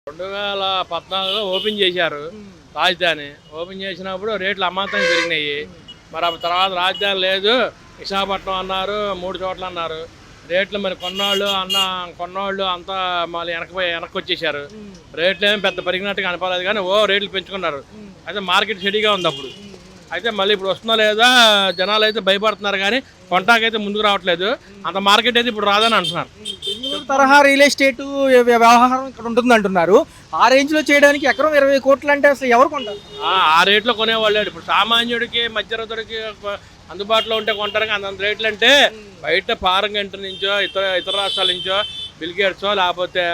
2014లో open చేశారు రాజధాని. Open చేసినప్పుడు రేట్లు అమాంతంగా పెరిగినాయి. మరి ఆ తర్వాత రాజధాని లేదు, విశాఖపట్నం అన్నారు, 3 చోట్ల అన్నారు. రేట్లు మరి కొన్నోళ్ళు అంతా మళ్ళీ వెనక్కి వచ్చేసారు. రేట్లు ఏమి పెద్ద పెరిగినట్టుగా అనిపలేదు, కానీ రేట్లు పెంచుకున్నారు. అయితే మార్కెట్ షెడీగా ఉంది అప్పుడు. అయితే మళ్ళీ ఇప్పుడు వస్తుందో లేదా జనాలు అయితే భయపడుతున్నారు, కానీ కొంటాకైతే ముందుకు రావట్లేదు. అంత మార్కెట్ అయితే ఇప్పుడు రాదని అంటున్నారు. బెంగళూరు తరహా రియల్ ఎస్టేట్ వ్యవహారం ఇక్కడ ఉంటుంది అంటున్నారు. ఆ రేంజ్ లో చేయడానికి ఎకరం 20 కోట్లు అంటే అసలు ఎవరు కొంటారు? ఆ రేట్లో కొనేవాళ్ళు ఇప్పుడు సామాన్యుడికి మధ్యతరగతికి అందుబాటులో ఉంటే కొంటారు. అంత రేట్లు అంటే బయట ఫారెన్ కంట్రీ నుంచో ఇతర రాష్ట్రాల నుంచో బిల్గేట్సో లేకపోతే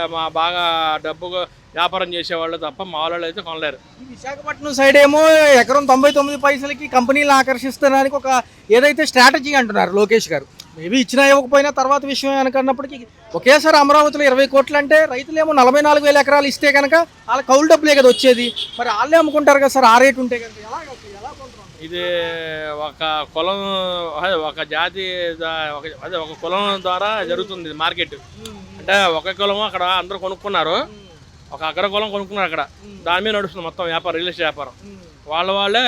బాగా డబ్బు వ్యాపారం చేసేవాళ్ళు తప్ప మామూలు అయితే కొనలేరు. ఈ విశాఖపట్నం సైడ్ ఏమో ఎకరం 99 పైసలకి కంపెనీలు ఆకర్షిస్తానికి ఒక ఏదైతే స్ట్రాటజీ అంటున్నారు లోకేష్ గారు. మేబీ ఇచ్చినా ఇవ్వకపోయినా తర్వాత విషయం అనుకున్నప్పటికీ ఒకేసారి అమరావతిలో 20 కోట్లు అంటే రైతులేమో 44,000 ఎకరాలు ఇస్తే కనుక వాళ్ళ కౌలు డబ్బులే కదా వచ్చేది. మరి వాళ్ళే అమ్ముకుంటారు కదా సార్, ఆ రేటు ఉంటే కనుక ఎలా ఇది ఒక కులం, ఒక జాతి, ఒక కులం ద్వారా జరుగుతుంది మార్కెట్. అంటే ఒక కులం అక్కడ అందరూ కొనుక్కున్నారు, ఒక అగ్రకులం కొనుక్కున్నారు అక్కడ. దాని మీద నడుస్తుంది మొత్తం వ్యాపారం, రియల్ ఎస్టేట్ వ్యాపారం. వాళ్ళే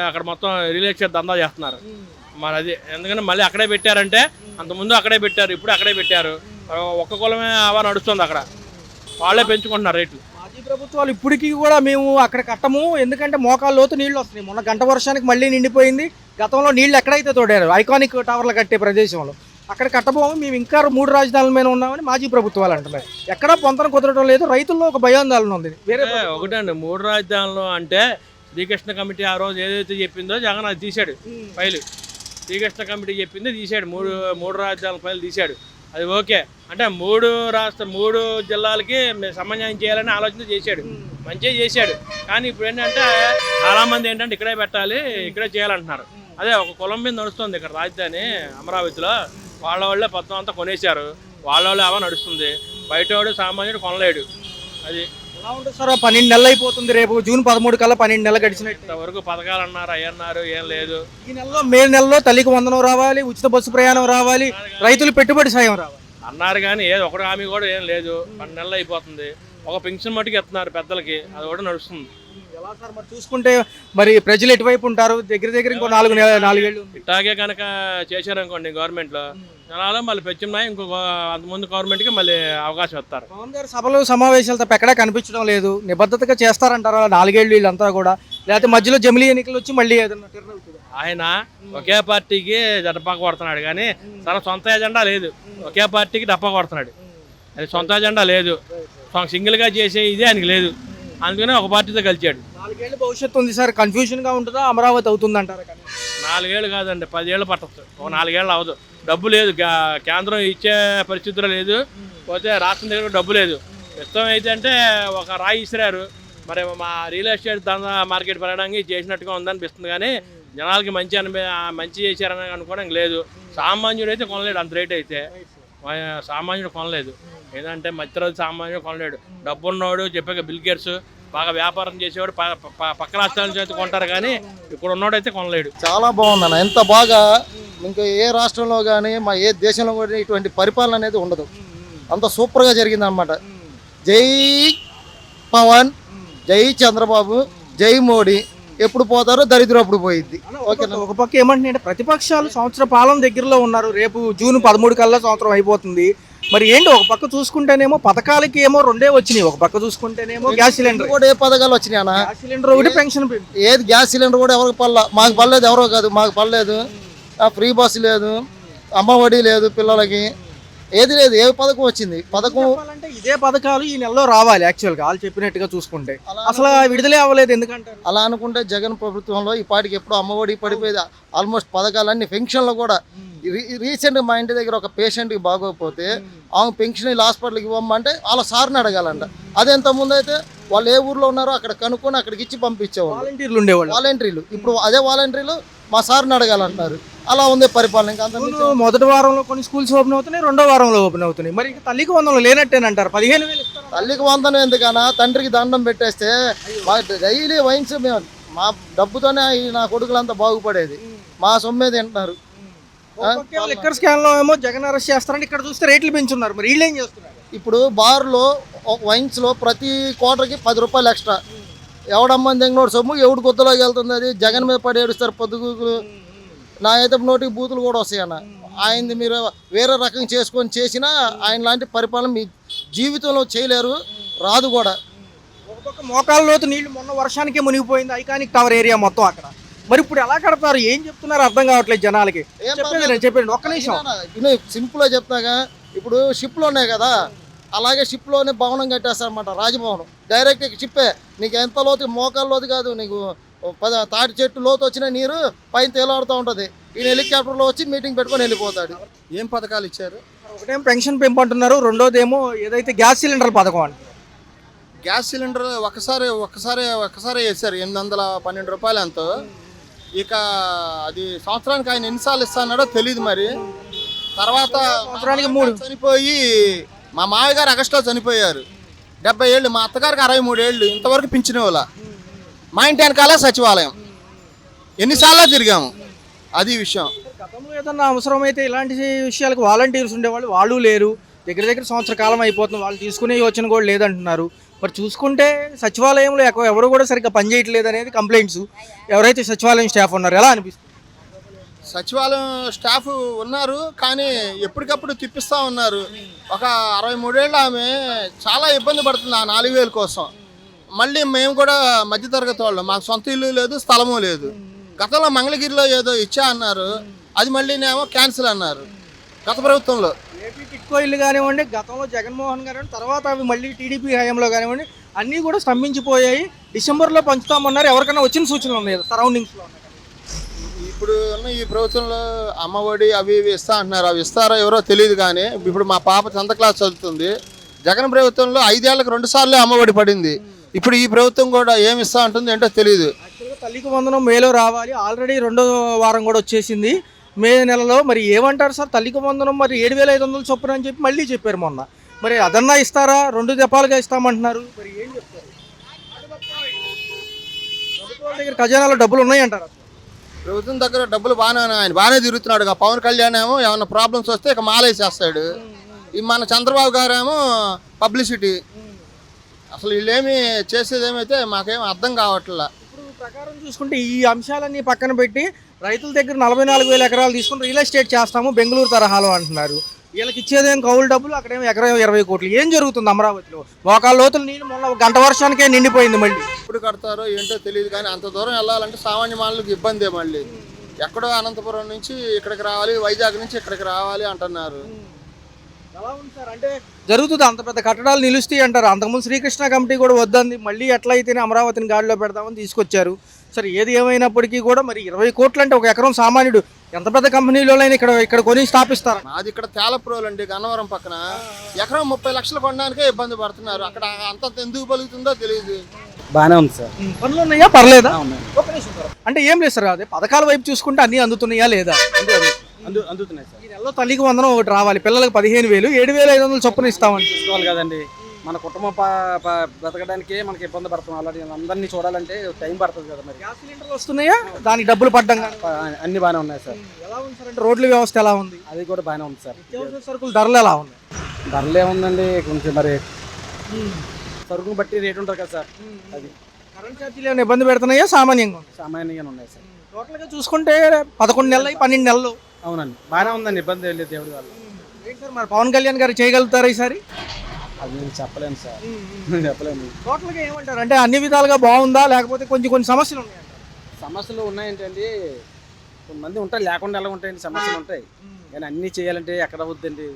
అక్కడ మొత్తం రియల్ ఎస్టేట్ దందా చేస్తున్నారు. మరి అది ఎందుకంటే మళ్ళీ అక్కడే పెట్టారంటే, అంతకుముందు అక్కడే పెట్టారు, ఇప్పుడు అక్కడే పెట్టారు. ఒక్క కులమే అవ నడుస్తుంది అక్కడ, వాళ్ళే పెంచుకుంటున్నారు రేట్లు. మాజీ ప్రభుత్వాలు ఇప్పటికీ కూడా మేము అక్కడ కట్టము, ఎందుకంటే మోకాళ్ళ లోతు నీళ్లు వస్తున్నాయి. మొన్న గంట వర్షానికి మళ్ళీ నిండిపోయింది. గతంలో నీళ్లు ఎక్కడైతే తోడారు ఐకానిక్ టవర్లు కట్టే ప్రదేశంలో అక్కడ కట్టబోము, మేము ఇంకా 3 రాజధానుల మీద ఉన్నామని మాజీ ప్రభుత్వాలు అంటున్నారు. ఎక్కడా పొంతన కుదరడం లేదు, రైతుల్లో ఒక భయాందోళన ఉంది. వేరే ఒకటండి 3 రాజధానులు అంటే శ్రీకృష్ణ కమిటీ ఆ రోజు ఏదైతే చెప్పిందో జగన్ అది తీశాడు ఫైలు. శ్రీకృష్ణ కమిటీ చెప్పింది తీశాడు, మూడు రాజధానుల ఫైలు తీశాడు. అది ఓకే అంటే 3 జిల్లాలకి సమన్వయం చేయాలని ఆలోచన చేశాడు, మంచిగా చేశాడు. కానీ ఇప్పుడు ఏంటంటే చాలామంది ఏంటంటే ఇక్కడే పెట్టాలి, ఇక్కడే చేయాలంటున్నారు. అదే ఒక కులం మీద నడుస్తుంది ఇక్కడ రాజధాని అమరావతిలో. వాళ్ళే మొత్తం అంతా కొనేశారు, వాళ్ళే అవ నడుస్తుంది. బయటవాడు సామాన్యుడు కొనలేడు. అది ఎలా ఉంటుంది సార్? 12 నెలలు అయిపోతుంది, రేపు జూన్ 13 కల్లా 12 నెలలు గడిచినట్టు. ఇంతవరకు పథకాలు అన్నారు ఏం లేదు. ఈ నెలలో మే నెలలో తల్లికి వందనం రావాలి, ఉచిత బస్సు ప్రయాణం రావాలి, రైతులు పెట్టుబడి సాయం రావాలి అన్నారు, కానీ ఒకటి హామీ కూడా ఏం లేదు. 12 నెలలు అయిపోతుంది. ఒక పెన్షన్ మట్టుకు ఎత్తున్నారు పెద్దలకి, అది కూడా నడుస్తుంది. ఎలా సార్ మరి చూసుకుంటే మరి ప్రజలు ఎటువైపు ఉంటారు? దగ్గర ఇంకో 4 ఏళ్ళు ఇట్లాగే కనుక చేశారనుకోండి గవర్నమెంట్లో, జనాలు మళ్ళీ పెంచున్నాయి, ఇంకొక అంతకుముందు గవర్నమెంట్కి మళ్ళీ అవకాశం ఇస్తారు. పవన్ గారు సభలు సమావేశాలు తప్ప ఎక్కడా కనిపించడం లేదు. నిబద్ధతగా చేస్తారంటారా 4 ఏళ్ళు వీళ్ళంతా కూడా, లేకపోతే మధ్యలో జమిలీ ఎన్నికలు వచ్చి మళ్ళీ ఏదన్నా ఆయన ఒకే పార్టీకి డప్పా కొడుతున్నాడు, కానీ తన సొంత ఎజెండా లేదు. ఒకే పార్టీకి డప్పా కొడుతున్నాడు, అది సొంత ఎజెండా లేదు. సింగిల్గా చేసే ఇది ఆయనకి లేదు, అందుకనే ఒక పార్టీతో కలిచాడు. 4 ఏళ్ళు భవిష్యత్తు ఉంది సార్, కన్ఫ్యూజన్గా ఉంటుందా? అమరావతి అవుతుంది అంటారా? 4 ఏళ్ళు కాదండి, 10 ఏళ్ళు పట్టచ్చు. ఒక 4 ఏళ్ళు అవ్వదు. డబ్బు లేదు, కేంద్రం ఇచ్చే పరిస్థితుల్లో లేదు, పోతే రాష్ట్రం దగ్గర డబ్బు లేదు. ప్రస్తుతం అయితే అంటే ఒక రాయి ఇసిరారు, మరి మా రియల్ ఎస్టేట్ దందా మార్కెట్ పెరగడానికి చేసినట్టుగా ఉందనిపిస్తుంది, కానీ జనాలకి మంచి చేశారని అనుకోవడానికి లేదు. సామాన్యుడు అయితే కొనలేడు, అంత రేట్ అయితే సామాన్యుడు కొనలేదు. ఏంటంటే మధ్యతరగతి సామాన్యుడు కొనలేడు. డబ్బున్నవాడు చెప్పాక బిల్గేట్స్ బాగా వ్యాపారం చేసేవాడు పక్క రాష్ట్రాల నుంచి అయితే కొంటారు, కానీ ఇక్కడ ఉన్నవాడు అయితే కొనలేడు. చాలా బాగుందన్న, ఎంత బాగా ఇంకా ఏ రాష్ట్రంలో కానీ ఏ దేశంలో కూడా ఇటువంటి పరిపాలన అనేది ఉండదు. అంత సూపర్గా జరిగింది అనమాట. జై పవన్, జై చంద్రబాబు, జై మోడీ. ఎప్పుడు పోతారో దరిద్రం అప్పుడు పోయిద్ది. ఓకేనా? ఒక పక్క ఏమంటున్నాయంటే ప్రతిపక్షాలు సంవత్సర పాలన దగ్గరలో ఉన్నారు, రేపు జూన్ 13 కల్లా సంవత్సరం అయిపోతుంది. మరి ఏంటి, ఒక పక్క చూసుకుంటేనేమో పథకాలకి ఏమో 2 వచ్చినాయి, ఒక పక్క చూసుకుంటేనేమో గ్యాస్ సిలిండర్ కూడా ఏ పథకాలు వచ్చినాయి అన్న? గ్యాస్ సిలిండర్ ఒకటి, పెన్షన్ ఏది గ్యాస్ సిలిండర్ కూడా ఎవరికి పడలా. మాకు పడలేదు, ఎవరో కాదు మాకు పడలేదు. ఫ్రీ బస్ లేదు, అమ్మఒడి లేదు పిల్లలకి, ఏది లేదు. ఏ పథకం వచ్చింది? పథకం అంటే ఇదే పథకాలు ఈ నెలలో రావాలి యాక్చువల్గా వాళ్ళు చెప్పినట్టుగా చూసుకుంటే, అసలు విడుదలే అవ్వలేదు. ఎందుకంటే అలా అనుకుంటే జగన్ ప్రభుత్వంలో ఈ పాటికి ఎప్పుడో అమ్మఒడి పడిపోయేది. ఆల్మోస్ట్ పథకాలన్నీ పెన్షన్లు కూడా. రీసెంట్గా మా ఇంటి దగ్గర ఒక పేషెంట్కి బాగోకపోతే ఆమె పెన్షన్ హాస్పిటల్కి ఇవ్వమంటే వాళ్ళ సార్ని అడగాలంట. అదే ఇంతకుముందు అయితే వాళ్ళు ఏ ఊర్లో ఉన్నారో అక్కడ కనుక్కొని అక్కడికి ఇచ్చి పంపించేవాళ్ళు, వాలంటీర్లు ఉండేవాళ్ళు. వాలంటీర్లు ఇప్పుడు అదే వాలంటీర్లు మా సార్ని అడగాలంటున్నారు. అలా ఉంది పరిపాలన. ఇంకా మొదటి వారంలో కొన్ని స్కూల్స్ ఓపెన్ అవుతున్నాయి, 2వ వారంలో ఓపెన్ అవుతున్నాయి. మరి ఇంకా తల్లికి వందనం లేనట్టేనంటారు. 15,000 తల్లికి వందనం ఎందుకన్నా? తండ్రికి దండం పెట్టేస్తే డైలీ వైన్స్ మేము మా డబ్బుతోనే నా కొడుకులంతా బాగుపడేది. మా సొమ్మేది తింటున్నారు. లిక్కర్ స్కామ్ లో ఏమో జగన్ అరెస్ట్ చేస్తారంటే ఇక్కడ చూస్తే రేట్లు పెంచున్నారు. మరి వీళ్ళు ఏం చేస్తున్నారు? ఇప్పుడు బార్లో వైన్స్లో ప్రతి క్వార్టర్కి 10 రూపాయలు ఎక్స్ట్రా. ఎవడమ్మని దిగినోడు సొమ్ము ఎవడు గుత్తలోకి వెళ్తుంది. అది జగన్ మీద పడి ఏడుస్తారు పొద్దుగూకులు. నా అయితే నోటికి బూతులు కూడా వస్తాయి అన్న. ఆయనది మీరు వేరే రకంగా చేసుకొని చేసినా ఆయన లాంటి పరిపాలన మీ జీవితంలో చేయలేరు, రాదు కూడా. ఒక పక్క మోకాళ్ళ లోతు నీళ్లు మొన్న వర్షానికే మునిగిపోయింది ఐకానిక్ టవర్ ఏరియా మొత్తం అక్కడ. మరి ఇప్పుడు ఎలా కడతారు, ఏం చెప్తున్నారు అర్థం కావట్లేదు జనాలకి. చెప్పండి ఒక్క నిమిషం. సింపుల్గా చెప్తాగా, ఇప్పుడు షిప్లు ఉన్నాయి కదా, అలాగే షిప్లోనే భవనం కట్టేస్తారనమాట, రాజభవనం. డైరెక్ట్ షిప్పే, నీకు ఎంత లోతు, మోకాళ్ళ లోతు కాదు, నీకు తాటి చెట్టు లోతు వచ్చిన నీరు పైన తేలాడుతూ ఉంటుంది. ఈయన హెలికాప్టర్లో వచ్చి మీటింగ్ పెట్టుకొని వెళ్ళిపోతాడు. ఏం పథకాలు ఇచ్చారు? ఒకటేమో పెన్షన్ పెంపు అంటున్నారు, రెండోదేమో ఏదైతే గ్యాస్ సిలిండర్ పథకం అంట. గ్యాస్ సిలిండర్ ఒక్కసారి వేసారు 812 రూపాయలు ఎంతో. ఇక అది సంవత్సరానికి ఆయన ఎన్నిసార్లు ఇస్తాన్నాడో తెలియదు. మరి తర్వాత సంవత్సరానికి 3 చనిపోయి, మా మామయ్య గారు ఆగస్టులో చనిపోయారు, 70 ఏళ్ళు. మా అత్తగారికి 63 ఏళ్ళు, ఇంతవరకు పింఛన్ వాళ్ళ. మా ఇంటి వెనకాల సచివాలయం, ఎన్నిసార్లు తిరిగాము. అది విషయం. గతంలో ఏదన్నా అవసరమైతే ఇలాంటి విషయాలకు వాలంటీర్స్ ఉండేవాళ్ళు, వాళ్ళు లేరు. దగ్గర సంవత్సర కాలం అయిపోతుంది, వాళ్ళు తీసుకునే యోచన కూడా లేదంటున్నారు. మరి చూసుకుంటే సచివాలయంలో ఎవరు కూడా సరిగ్గా పనిచేయట్లేదు అనేది కంప్లైంట్స్. ఎవరైతే సచివాలయం స్టాఫ్ ఉన్నారో ఎలా అనిపిస్తుంది? సచివాలయం స్టాఫ్ ఉన్నారు, కానీ ఎప్పటికప్పుడు తిప్పిస్తూ ఉన్నారు. ఒక 63 ఏళ్ళు ఆమె చాలా ఇబ్బంది పడుతుంది ఆ 4000 కోసం. మళ్ళీ మేము కూడా మధ్యతరగతి వాళ్ళు, మాకు సొంత ఇల్లు లేదు, స్థలము లేదు. గతంలో మంగళగిరిలో ఏదో ఇచ్చా అన్నారు, అది మళ్ళీనేమో క్యాన్సిల్ అన్నారు గత ప్రభుత్వంలో. ఏపీ టిట్కో ఇల్లు కానివ్వండి, గతంలో జగన్మోహన్ గారు, తర్వాత అవి మళ్ళీ టీడీపీ హయాంలో కానివ్వండి, అన్నీ కూడా స్తంభించిపోయాయి. డిసెంబర్లో పంచుతామన్నారు. ఎవరికైనా వచ్చిన సూచనలు ఉన్నాయి సరౌండింగ్స్లో? ఇప్పుడు ఉన్న ఈ ప్రభుత్వంలో అమ్మఒడి అవి ఇవి ఇస్తా అంటున్నారు. అవి ఇస్తారో ఎవరో తెలియదు. కానీ ఇప్పుడు మా పాప 10th క్లాస్ చదువుతుంది. జగన్ ప్రభుత్వంలో 5 ఏళ్లకు 2 సార్లు అమ్మఒడి పడింది. ఇప్పుడు ఈ ప్రభుత్వం కూడా ఏమి ఇస్తా ఉంటుంది ఏంటో తెలియదు. యాక్చువల్గా తల్లికి వందనం మేలో రావాలి, ఆల్రెడీ 2వ వారం కూడా వచ్చేసింది మే నెలలో. మరి ఏమంటారు సార్, తల్లికి వందనం మరి 7,500 చొప్పున అని చెప్పి మళ్ళీ చెప్పారు మొన్న. మరి అదన్నా ఇస్తారా? 2 దఫాలుగా ఇస్తామంటున్నారు. మరి ఏం చెప్తారు? ప్రభుత్వాల దగ్గర ఖజానాలో డబ్బులు ఉన్నాయంటారా? ప్రభుత్వం దగ్గర డబ్బులు ఆయన బాగానే తిరుగుతున్నాడు. పవన్ కళ్యాణ్ ఏమో ఏమన్నా ప్రాబ్లమ్స్ వస్తే ఇక మాలేసేస్తాడు. ఈ మన చంద్రబాబు గారేమో పబ్లిసిటీ. అసలు వీళ్ళేమి చేసేది ఏమైతే మాకేం అర్థం కావట్లా. ఇప్పుడు ప్రకారం చూసుకుంటే ఈ అంశాలన్నీ పక్కన పెట్టి రైతుల దగ్గర 44,000 ఎకరాలు తీసుకుని రియల్ ఎస్టేట్ చేస్తాము బెంగళూరు తరహాలో అంటున్నారు. వీళ్ళకి ఇచ్చేదేం కౌలు డబ్బులు, అక్కడేమో ఎకరం 20 కోట్లు. ఏం జరుగుతుంది అమరావతిలో? మోకాళ్ళ లోతులు నీళ్ళు మొన్న 1 గంట వర్షానికే నిండిపోయింది. మళ్ళీ ఎప్పుడు కడతారో ఏంటో తెలియదు. కానీ అంత దూరం వెళ్ళాలంటే సామాన్య మానవులకు ఇబ్బందే. మళ్ళీ ఎక్కడో అనంతపురం నుంచి ఇక్కడికి రావాలి, వైజాగ్ నుంచి ఇక్కడికి రావాలి అంటున్నారు. ఎలా ఉంది సార్? అంటే జరుగుతుంది, అంత పెద్ద కట్టడాలు నిలుస్తాయి అంటారు. అంతకుముందు శ్రీకృష్ణ కమిటీ కూడా వద్దంది, మళ్ళీ ఎట్లా అయితేనే అమరావతిని గాడిలో పెడదామని తీసుకొచ్చారు. సరే ఏది ఏమైనప్పటికీ కూడా మరి 20 కోట్లు అంటే 1 ఎకరం సామాన్యుడు ఎంత పెద్ద కంపెనీలోనైనా ఇక్కడ కొని స్థాపిస్తారు. అది ఇక్కడ తేలప్రోలు అండి, గన్నవరం పక్కన. ఎకరం 30 లక్షలు కొనడానికే ఇబ్బంది పడుతున్నారు. అక్కడ అంత ఎందుకు పలుకుతుందో తెలియదు. బాగానే ఉంది సార్. పనులు ఉన్నాయా? పర్లేదా? అంటే ఏం లేదు సార్, అదే పథకాల వైపు చూసుకుంటే అన్ని అందుతున్నాయా లేదా? అందుతున్నాయి సార్. ఈ నెలలో తల్లికి వందనం ఒకటి రావాలి, పిల్లలకు 15,000, 7,500 చొప్పున ఇస్తామని చూసుకోవాలి కదండి. మన కుటుంబం బతకడానికి మనకి ఇబ్బంది పడుతున్నాం. అలాంటి అందరినీ చూడాలంటే టైం పడుతుంది కదా. మరి గ్యాస్ సిలిండర్లు వస్తున్నాయా? దానికి డబ్బులు పడ్డం అన్ని బాగానే ఉన్నాయి సార్. ఎలా ఉంది సార్? అంటే రోడ్ల వ్యవస్థ ఎలా ఉంది? అది కూడా బాగానే ఉంది సార్. నిత్యావసర సరుకులు ధరలు ఎలా ఉన్నాయి? ధరలు ఏముందండి, కొంచెం మరి సరుకుని బట్టి రేటు ఉంటుంది కదా సార్. అది కరెంట్ ఛార్జీలు ఏమైనా ఇబ్బంది పెడుతున్నాయా? సామాన్యంగా సామాన్యంగా ఉన్నాయి సార్. టోటల్గా చూసుకుంటే 11 నెలలు 12 నెలలు. అవునండి, బాగానే ఉందండి, ఇబ్బంది ఏం లేదు దేవుడి వల్ల. ఏంటి సార్ మరి పవన్ కళ్యాణ్ గారు చేయగలుగుతారా ఈసారి? అది నేను చెప్పలేను సార్, చెప్పలేను. టోటల్గా ఏమంటారు? అంటే అన్ని విధాలుగా బాగుందా, లేకపోతే కొన్ని సమస్యలు ఉన్నాయంట? సమస్యలు ఉన్నాయంటండి, కొంతమంది ఉంటాయి, లేకుండా ఎలా ఉంటాయండి, సమస్యలు ఉంటాయి. కానీ అన్నీ చేయాలంటే ఎక్కడ అవుద్దండి,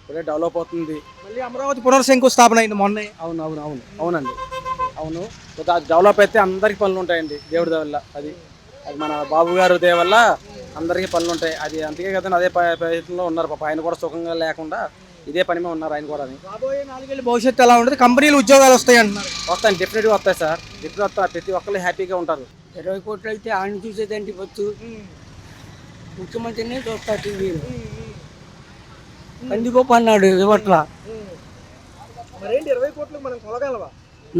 ఇప్పుడే డెవలప్ అవుతుంది. మళ్ళీ అమరావతి పునర్శంకుస్థాపన అయింది మొన్నే. అవునండి. అవును, కొద్దిగా డెవలప్ అయితే అందరికీ పనులు ఉంటాయండి దేవుడి దయ వల్ల. అది మన బాబు గారు దయ వల్ల అందరికీ పనులు ఉంటాయి. అది అందుకే కదండి, అదే ప్రయత్నంలో ఉన్నారు పాప. ఆయన కూడా సుఖంగా లేకుండా ఇదే పని మీద ఉన్నారు ఆయన కూడా. రాబోయే 4 ఏళ్ళ భవిష్యత్తు ఎలా ఉంటుంది? కంపెనీలు ఉద్యోగాలు వస్తాయి అంటున్నారు. వస్తాయి, డెఫినెట్గా వస్తాయి సార్. డెఫినెట్ వస్తాయి, ప్రతి ఒక్కరు హ్యాపీగా ఉంటారు. 20 కోట్లు అయితే ఆయన చూసేదండి వచ్చు, ముఖ్యమంత్రిని చూస్తా టీవీలో. కందిపప్పు అన్నాడు ఇవ్వట్లా. మరేంటి 20 కోట్లు మనం కొనగలవా?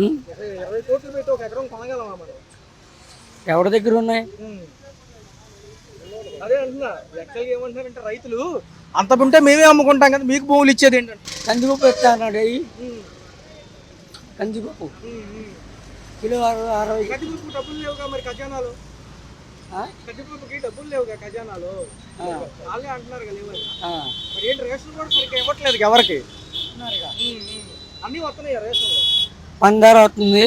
20 కోట్లు పెట్టి 1 ఎకరం కొనగలవా మనం? ఎవరి దగ్గర ఉన్నాయి? అదే అంటున్నా. యాక్చువల్గా ఏమంటున్నారంటే రైతులు అంత ఉంటే మేమే అమ్ముకుంటాం కదా, మీకు భూములు ఇచ్చేది ఏంటంటే? కందిపప్పు ఎత్తా అన్నాడు అయ్యి కందిపప్పు కిలో 60 కందిపప్పు డబ్బులు లేవుగా మరి ఖజానాలో, ఆ? కందిపప్పుకి డబ్బులు లేవుగా ఖజానాలో, ఆ. వాళ్ళే అంటున్నారు కదా లేవని. ఆ. మరి ఏంటి రేషన్ కూడా సరిగ్గా ఇవ్వట్లేదు ఎవరికి? అన్నీ వస్తున్నాయి రేషన్లో. పందార వస్తుంది,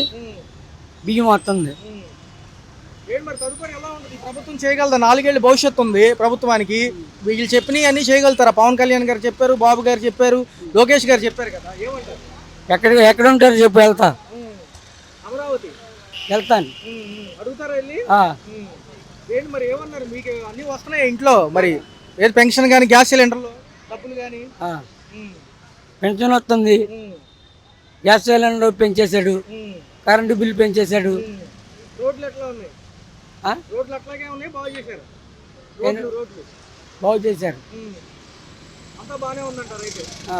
బియ్యం వస్తుంది. ఏంటి మరి తదుపరి ఎలా ఉంటుంది? ఈ ప్రభుత్వం చేయగలదా? 4 ఏళ్ళ భవిష్యత్తు ఉంది ప్రభుత్వానికి. వీళ్ళు చెప్పినవి అన్నీ చేయగలుగుతారా? పవన్ కళ్యాణ్ గారు చెప్పారు, బాబు గారు చెప్పారు, లోకేష్ గారు చెప్పారు కదా, ఏమంటారు? ఎక్కడ ఉంటారు చెప్పు, వెళ్తా అమరావతి వెళ్తాను. అడుగుతారా వెళ్ళి? ఆ. ఏంటి మరి ఏమన్నారు? మీకు అన్నీ వస్తున్నాయి ఇంట్లో మరి? ఏది పెన్షన్ కానీ, గ్యాస్ సిలిండర్లు డబ్బులు కానీ? ఆ. పెన్షన్ వస్తుంది, గ్యాస్ సిలిండర్ పెంచేశాడు, కరెంటు బిల్లు పెంచేశాడు. రోడ్లు ఎట్లా ఉన్నాయి? ఆ? రోడ్లు అట్లాగే ఉన్నాయి, బాగు చేశారు రోడ్లు. బాగు చేశారు. అంతా బాగానే ఉందంటారు అయితే. ఆ.